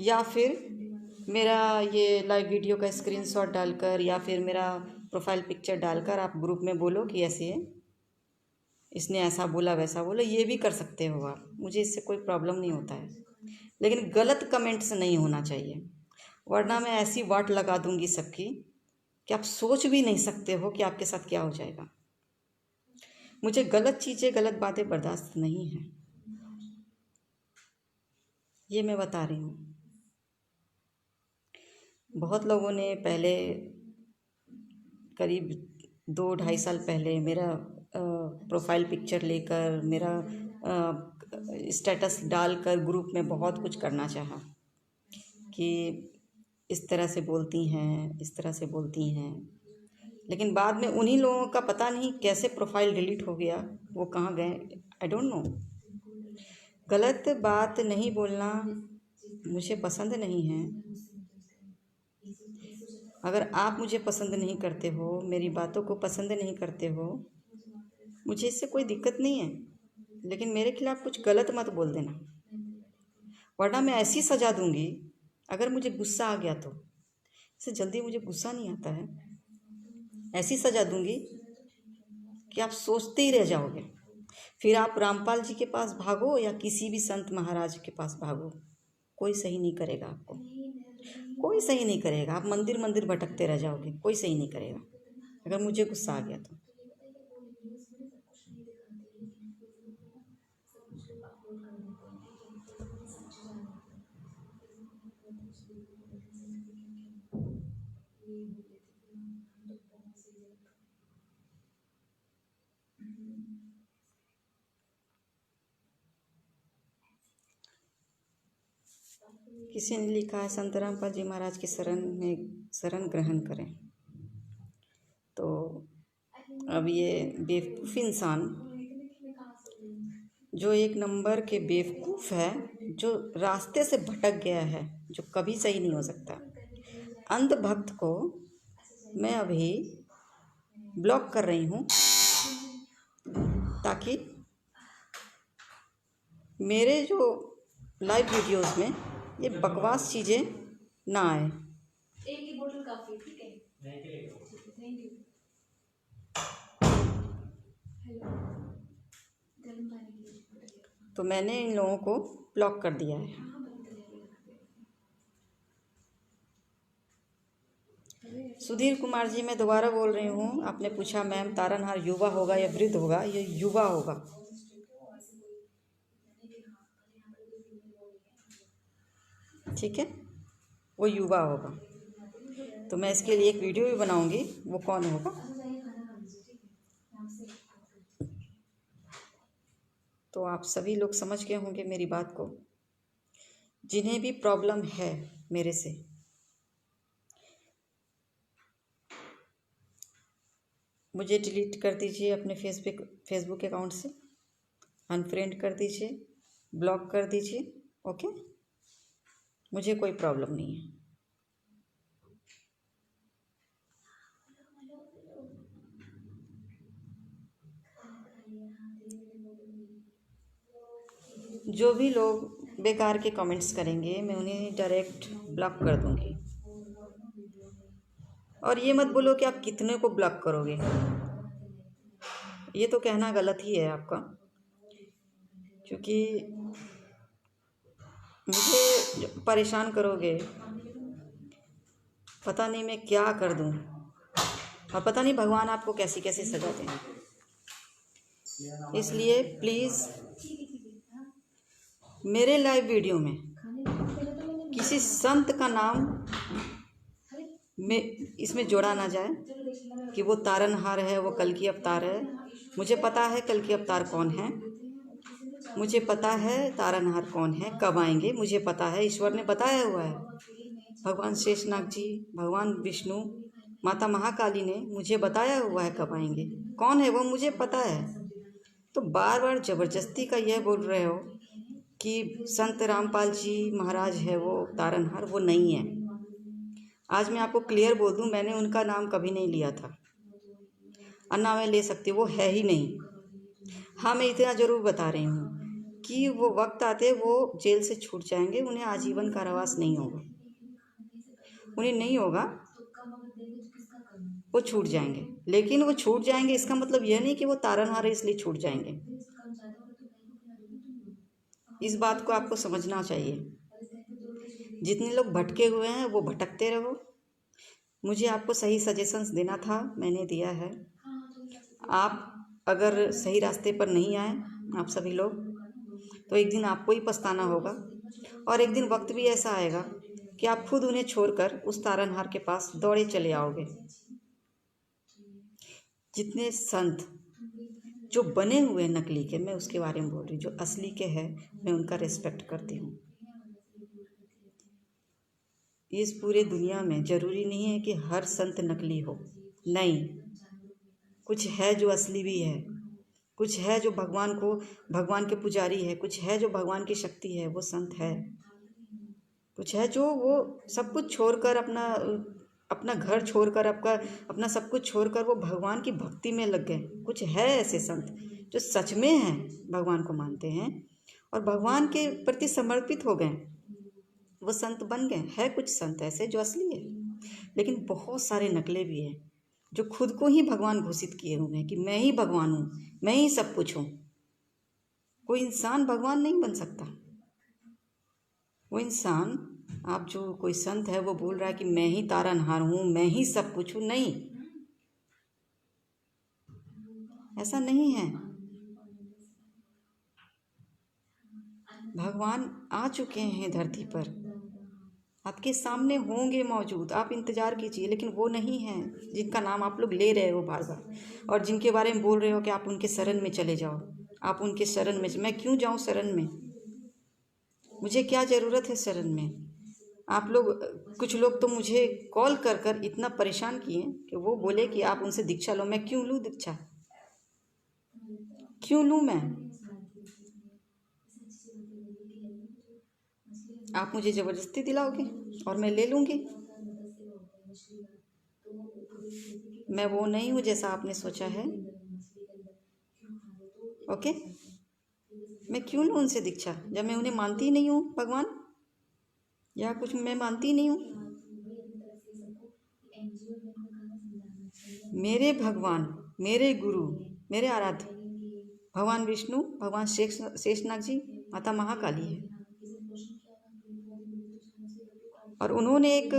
या फिर मेरा ये लाइव वीडियो का स्क्रीनशॉट डालकर या फिर मेरा प्रोफाइल पिक्चर डालकर आप ग्रुप में बोलो कि ऐसे है, इसने ऐसा बोला, वैसा बोला, ये भी कर सकते हो आप। मुझे इससे कोई प्रॉब्लम नहीं होता है, लेकिन गलत कमेंट्स नहीं होना चाहिए, वरना मैं ऐसी वाट लगा दूंगी सबकी कि आप सोच भी नहीं सकते हो कि आपके साथ क्या हो जाएगा। मुझे गलत चीज़ें, गलत बातें बर्दाश्त नहीं हैं, ये मैं बता रही हूँ। बहुत लोगों ने पहले, करीब 2-2.5 साल पहले मेरा प्रोफाइल पिक्चर लेकर, मेरा स्टेटस डालकर ग्रुप में बहुत कुछ करना चाहा कि इस तरह से बोलती हैं, इस तरह से बोलती हैं, लेकिन बाद में उन्हीं लोगों का पता नहीं कैसे प्रोफाइल डिलीट हो गया, वो कहाँ गए, आई डोंट नो। गलत बात नहीं बोलना मुझे पसंद नहीं है। अगर आप मुझे पसंद नहीं करते हो, मेरी बातों को पसंद नहीं करते हो, मुझे इससे कोई दिक्कत नहीं है, लेकिन मेरे खिलाफ कुछ गलत मत बोल देना, वरना मैं ऐसी सज़ा दूंगी। अगर मुझे गुस्सा आ गया तो, इससे जल्दी मुझे गुस्सा नहीं आता है, ऐसी सज़ा दूंगी कि आप सोचते ही रह जाओगे। फिर आप रामपाल जी के पास भागो या किसी भी संत महाराज के पास भागो, कोई सही नहीं करेगा आपको, कोई सही नहीं करेगा। आप मंदिर मंदिर भटकते रह जाओगे, कोई सही नहीं करेगा अगर मुझे गुस्सा आ गया तो। किसी ने लिखा है संत रामपाल जी महाराज की शरण ग्रहण करें। तो अब ये बेवकूफ़ इंसान, जो एक नंबर के बेवकूफ़ है, जो रास्ते से भटक गया है, जो कभी सही नहीं हो सकता, अंधभक्त को मैं अभी ब्लॉक कर रही हूँ ताकि मेरे जो लाइव वीडियोस में ये बकवास चीज़ें ना आए। एक ही बोतल काफी, ठीक है? Thank you. हेलो, गर्म पानी की बोतल। तो मैंने इन लोगों को ब्लॉक कर दिया है। सुधीर कुमार जी, मैं दोबारा बोल रही हूँ। आपने पूछा मैम तारनहार युवा होगा या वृद्ध होगा? ये युवा होगा, ठीक है, वो युवा होगा। तो मैं इसके लिए एक वीडियो भी बनाऊंगी, वो कौन होगा। तो आप सभी लोग समझ गए होंगे मेरी बात को। जिन्हें भी प्रॉब्लम है मेरे से, मुझे डिलीट कर दीजिए अपने फेसबुक अकाउंट से, अनफ्रेंड कर दीजिए, ब्लॉक कर दीजिए, ओके। मुझे कोई प्रॉब्लम नहीं है। जो भी लोग बेकार के कमेंट्स करेंगे मैं उन्हें डायरेक्ट ब्लॉक कर दूंगी। और ये मत बोलो कि आप कितने को ब्लॉक करोगे, ये तो कहना गलत ही है आपका, क्योंकि मुझे परेशान करोगे, पता नहीं मैं क्या कर दूं, और पता नहीं भगवान आपको कैसी कैसी सजा दें। इसलिए प्लीज़ मेरे लाइव वीडियो में किसी संत का नाम में इसमें जोड़ा ना जाए कि वो तारनहार है, वो कल की अवतार है। मुझे पता है कल की अवतार कौन है, मुझे पता है तारनहार कौन है, कब आएंगे मुझे पता है, ईश्वर ने बताया हुआ है। भगवान शेषनाग जी, भगवान विष्णु, माता महाकाली ने मुझे बताया हुआ है कब आएंगे, कौन है वो मुझे पता है। तो बार बार ज़बरदस्ती का यह बोल रहे हो कि संत रामपाल जी महाराज है वो तारनहार, वो नहीं है। आज मैं आपको क्लियर बोल दूं, मैंने उनका नाम कभी नहीं लिया था, और ना मैं ले सकती, वो है ही नहीं। हाँ, मैं इतना ज़रूर बता रही हूँ कि वो वक्त आते वो जेल से छूट जाएंगे, उन्हें आजीवन कारावास नहीं होगा, उन्हें नहीं होगा, वो छूट जाएंगे। लेकिन वो छूट जाएंगे इसका मतलब यह नहीं कि वो तारनहार है इसलिए छूट जाएंगे। इस बात को आपको समझना चाहिए। जितने लोग भटके हुए हैं वो भटकते रहो। मुझे आपको सही सजेशंस देना था, मैंने दिया है। आप अगर सही रास्ते पर नहीं आए, आप सभी लोग, तो एक दिन आपको ही पछताना होगा, और एक दिन वक्त भी ऐसा आएगा कि आप खुद उन्हें छोड़कर उस तारनहार के पास दौड़े चले आओगे। जितने संत जो बने हुए नकली के, मैं उसके बारे में बोल रही हूँ, जो असली के हैं मैं उनका रिस्पेक्ट करती हूँ। इस पूरे दुनिया में ज़रूरी नहीं है कि हर संत नकली हो, नहीं, कुछ है जो असली भी है, कुछ है जो भगवान के पुजारी है, कुछ है जो भगवान की शक्ति है, वो संत है। कुछ है जो वो सब कुछ छोड़कर अपना घर छोड़कर अपना सब कुछ छोड़कर वो भगवान की भक्ति में लग गए। कुछ है ऐसे संत जो सच में हैं, भगवान को मानते हैं और भगवान के प्रति समर्पित हो गए, वो संत बन गए। है कुछ संत ऐसे जो असली है, लेकिन बहुत सारे नकले भी हैं जो खुद को ही भगवान घोषित किए हुए हैं कि मैं ही भगवान हूँ, मैं ही सब कुछ हूँ। कोई इंसान भगवान नहीं बन सकता। वो इंसान, आप जो कोई संत है वो बोल रहा है कि मैं ही तारनहार हूँ, मैं ही सब कुछ हूँ, नहीं, ऐसा नहीं है। भगवान आ चुके हैं धरती पर, आपके सामने होंगे मौजूद, आप इंतज़ार कीजिए, लेकिन वो नहीं है जिनका नाम आप लोग ले रहे हो बार बार, और जिनके बारे में बोल रहे हो कि आप उनके शरण में चले जाओ, आप उनके शरण में। मैं क्यों जाऊं शरण में? मुझे क्या ज़रूरत है शरण में? आप लोग, कुछ लोग तो मुझे कॉल कर कर इतना परेशान किए कि वो बोले कि आप उनसे दीक्षा लो। मैं क्यों लूँ दीक्षा? क्यों लूँ मैं? आप मुझे ज़बरदस्ती दिलाओगे और मैं ले लूँगी? मैं वो नहीं हूँ जैसा आपने सोचा है। ओके, मैं क्यों लूँ उनसे दीक्षा जब मैं उन्हें मानती ही नहीं हूँ भगवान, या कुछ मैं मानती ही नहीं हूँ। मेरे भगवान, मेरे गुरु, मेरे आराध्य भगवान विष्णु, भगवान शेषनाग जी, माता महाकाली है। और उन्होंने एक,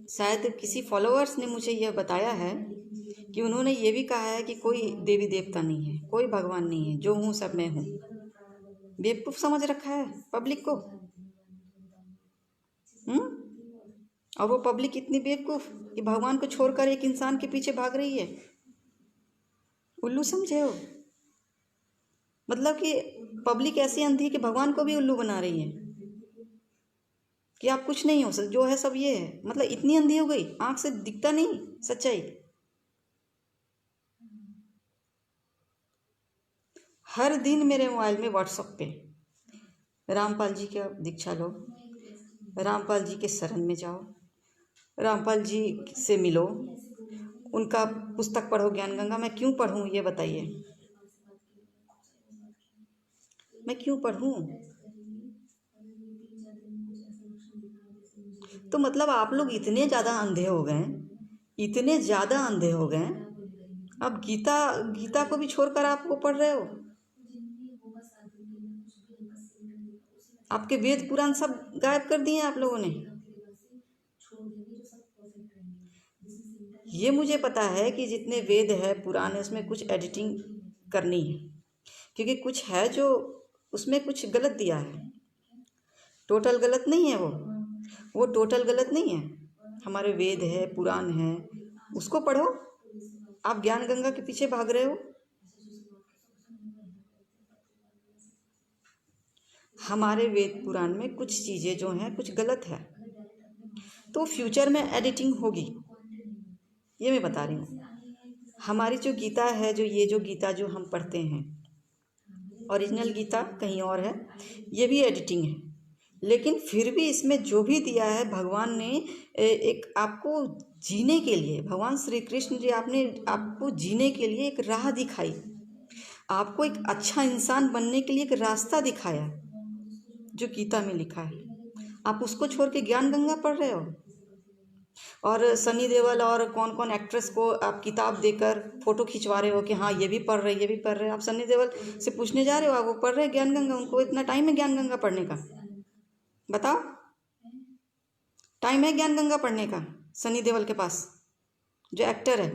शायद किसी फॉलोअर्स ने मुझे यह बताया है कि उन्होंने ये भी कहा है कि कोई देवी देवता नहीं है, कोई भगवान नहीं है, जो हूँ सब मैं हूँ। बेवकूफ़ समझ रखा है पब्लिक को। और वो पब्लिक इतनी बेवकूफ़ कि भगवान को छोड़कर एक इंसान के पीछे भाग रही है। उल्लू समझे हो? मतलब कि पब्लिक ऐसी अंधी है कि भगवान को भी उल्लू बना रही है कि आप कुछ नहीं हो, जो है सब ये है। मतलब इतनी अंधी हो गई, आंख से दिखता नहीं सच्चाई। हर दिन मेरे मोबाइल में व्हाट्सएप पे रामपाल जी का दीक्षा लो, रामपाल जी के शरण में जाओ, रामपाल जी से मिलो, उनका पुस्तक पढ़ो ज्ञान गंगा। मैं क्यों पढ़ूं ये बताइए? मैं क्यों पढ़ूं? तो मतलब आप लोग इतने ज़्यादा अंधे हो गए, इतने ज़्यादा अंधे हो गए, अब गीता को भी छोड़कर आप वो पढ़ रहे हो। आपके वेद पुराण सब गायब कर दिए आप लोगों ने। ये मुझे पता है कि जितने वेद है पुराण है उसमें कुछ एडिटिंग करनी है, क्योंकि कुछ है जो उसमें कुछ गलत दिया है। टोटल गलत नहीं है वो टोटल गलत नहीं है। हमारे वेद है, पुराण है, उसको पढ़ो। आप ज्ञान गंगा के पीछे भाग रहे हो। हमारे वेद पुराण में कुछ चीज़ें जो हैं कुछ गलत है, तो फ्यूचर में एडिटिंग होगी, ये मैं बता रही हूँ। हमारी जो गीता है, जो गीता जो हम पढ़ते हैं, ओरिजिनल गीता कहीं और है, ये भी एडिटिंग है, लेकिन फिर भी इसमें जो भी दिया है भगवान ने एक आपको जीने के लिए, भगवान श्री कृष्ण जी आपने आपको जीने के लिए एक राह दिखाई, आपको एक अच्छा इंसान बनने के लिए एक रास्ता दिखाया जो गीता में लिखा है। आप उसको छोड़ के ज्ञान गंगा पढ़ रहे हो, और सनी देओल और कौन कौन एक्ट्रेस को आप किताब देकर फोटो खिंचवा रहे हो कि हाँ ये भी पढ़ रहे, ये भी पढ़ रहे। आप सनी देओल से पूछने जा रहे हो, आप वो पढ़ रहे ज्ञान गंगा, उनको इतना टाइम है ज्ञान गंगा पढ़ने का? बताओ, टाइम है ज्ञान गंगा पढ़ने का सनी देओल के पास, जो एक्टर है?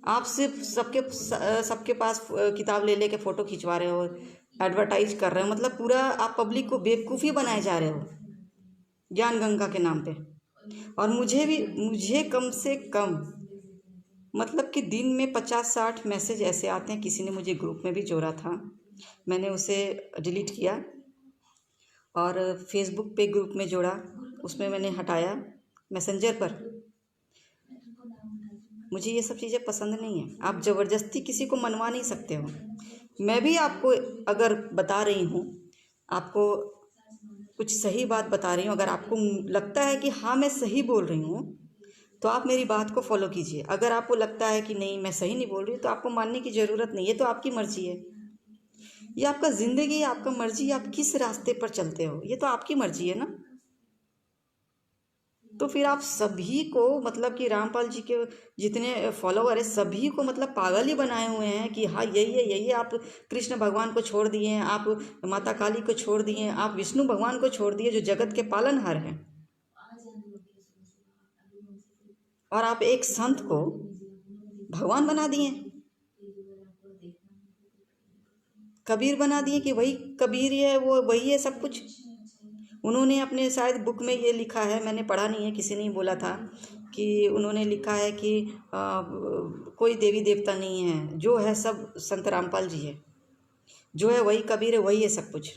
आप सिर्फ सबके पास किताब ले लेके फ़ोटो खिंचवा रहे हो, एडवर्टाइज कर रहे हो, मतलब पूरा आप पब्लिक को बेवकूफ़ी बनाए जा रहे हो ज्ञान गंगा के नाम पे। और मुझे कम से कम मतलब कि दिन में 50-60 मैसेज ऐसे आते हैं। किसी ने मुझे ग्रुप में भी जोड़ा था, मैंने उसे डिलीट किया, और फेसबुक पे ग्रुप में जोड़ा, उसमें मैंने हटाया, मैसेंजर पर। मुझे ये सब चीज़ें पसंद नहीं है। आप ज़बरदस्ती किसी को मनवा नहीं सकते हो। मैं भी आपको अगर बता रही हूँ, आपको कुछ सही बात बता रही हूँ, अगर आपको लगता है कि हाँ मैं सही बोल रही हूँ, तो आप मेरी बात को फॉलो कीजिए। अगर आपको लगता है कि नहीं मैं सही नहीं बोल रही, तो आपको मानने की ज़रूरत नहीं है, तो आपकी मर्ज़ी है। ये आपका ज़िंदगी, आपका मर्ज़ी, आप किस रास्ते पर चलते हो ये तो आपकी मर्ज़ी है ना। तो फिर आप सभी को मतलब कि रामपाल जी के जितने फॉलोअर है सभी को मतलब पागल ही बनाए हुए हैं कि हाँ यही है, आप कृष्ण भगवान को छोड़ दिए हैं, आप माता काली को छोड़ दिए हैं, आप विष्णु भगवान को छोड़ दिए जो जगत के पालनहार हैं, और आप एक संत को भगवान बना दिए, कबीर बना दिए कि वही कबीर है, वो वही है सब कुछ। उन्होंने अपने शायद बुक में ये लिखा है, मैंने पढ़ा नहीं है, किसी ने बोला था कि उन्होंने लिखा है कि कोई देवी देवता नहीं है, जो है सब संत रामपाल जी है, जो है वही कबीर है, वही है सब कुछ।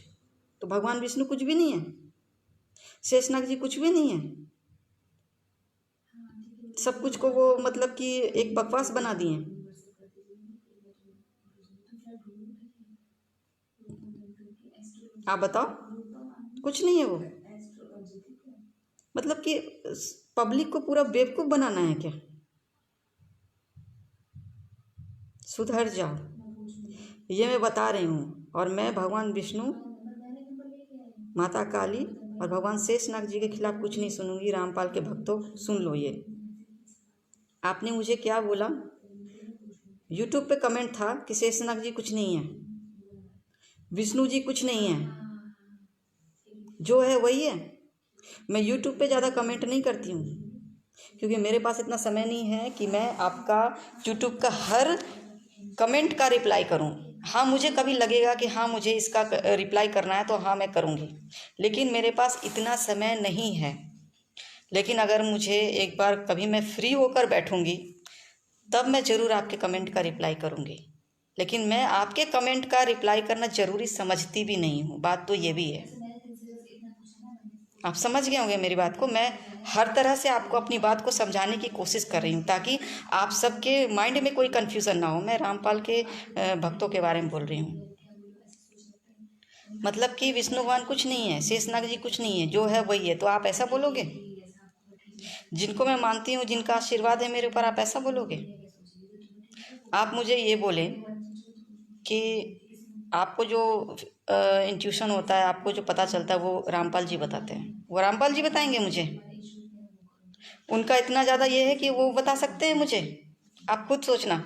तो भगवान विष्णु कुछ भी नहीं है, शेषनाग जी कुछ भी नहीं है, सब कुछ को वो मतलब कि एक बकवास बना दिए। आप बताओ, कुछ नहीं है वो। मतलब कि पब्लिक को पूरा बेवकूफ़ बनाना है क्या? सुधर जाओ, ये मैं बता रही हूँ। और मैं भगवान विष्णु, माता काली और भगवान शेषनाग जी के खिलाफ कुछ नहीं सुनूंगी। रामपाल के भक्तों सुन लो, ये आपने मुझे क्या बोला, यूट्यूब पे कमेंट था कि शेषनाग जी कुछ नहीं है, विष्णु जी कुछ नहीं है, जो है वही है। मैं यूट्यूब पे ज़्यादा कमेंट नहीं करती हूँ क्योंकि मेरे पास इतना समय नहीं है कि मैं आपका यूट्यूब का हर कमेंट का रिप्लाई करूँ। हाँ, मुझे कभी लगेगा कि हाँ मुझे इसका रिप्लाई करना है तो हाँ मैं करूँगी, लेकिन मेरे पास इतना समय नहीं है। लेकिन अगर मुझे एक बार कभी मैं फ्री होकर बैठूँगी तब मैं ज़रूर आपके कमेंट का रिप्लाई करूँगी। लेकिन मैं आपके कमेंट का रिप्लाई करना ज़रूरी समझती भी नहीं हूँ, बात तो ये भी है। आप समझ गए होंगे मेरी बात को। मैं हर तरह से आपको अपनी बात को समझाने की कोशिश कर रही हूँ ताकि आप सबके माइंड में कोई कन्फ्यूज़न ना हो। मैं रामपाल के भक्तों के बारे में बोल रही हूँ। मतलब कि विष्णु भगवान कुछ नहीं है, शेषनाग जी कुछ नहीं है, जो है वही है, तो आप ऐसा बोलोगे? जिनको मैं मानती हूँ, जिनका आशीर्वाद है मेरे ऊपर, आप ऐसा बोलोगे? आप मुझे ये बोलें कि आपको जो इंट्यूशन होता है, आपको जो पता चलता है, वो रामपाल जी बताते हैं। वो रामपाल जी बताएंगे मुझे? उनका इतना ज़्यादा ये है कि वो बता सकते हैं मुझे? आप खुद सोचना।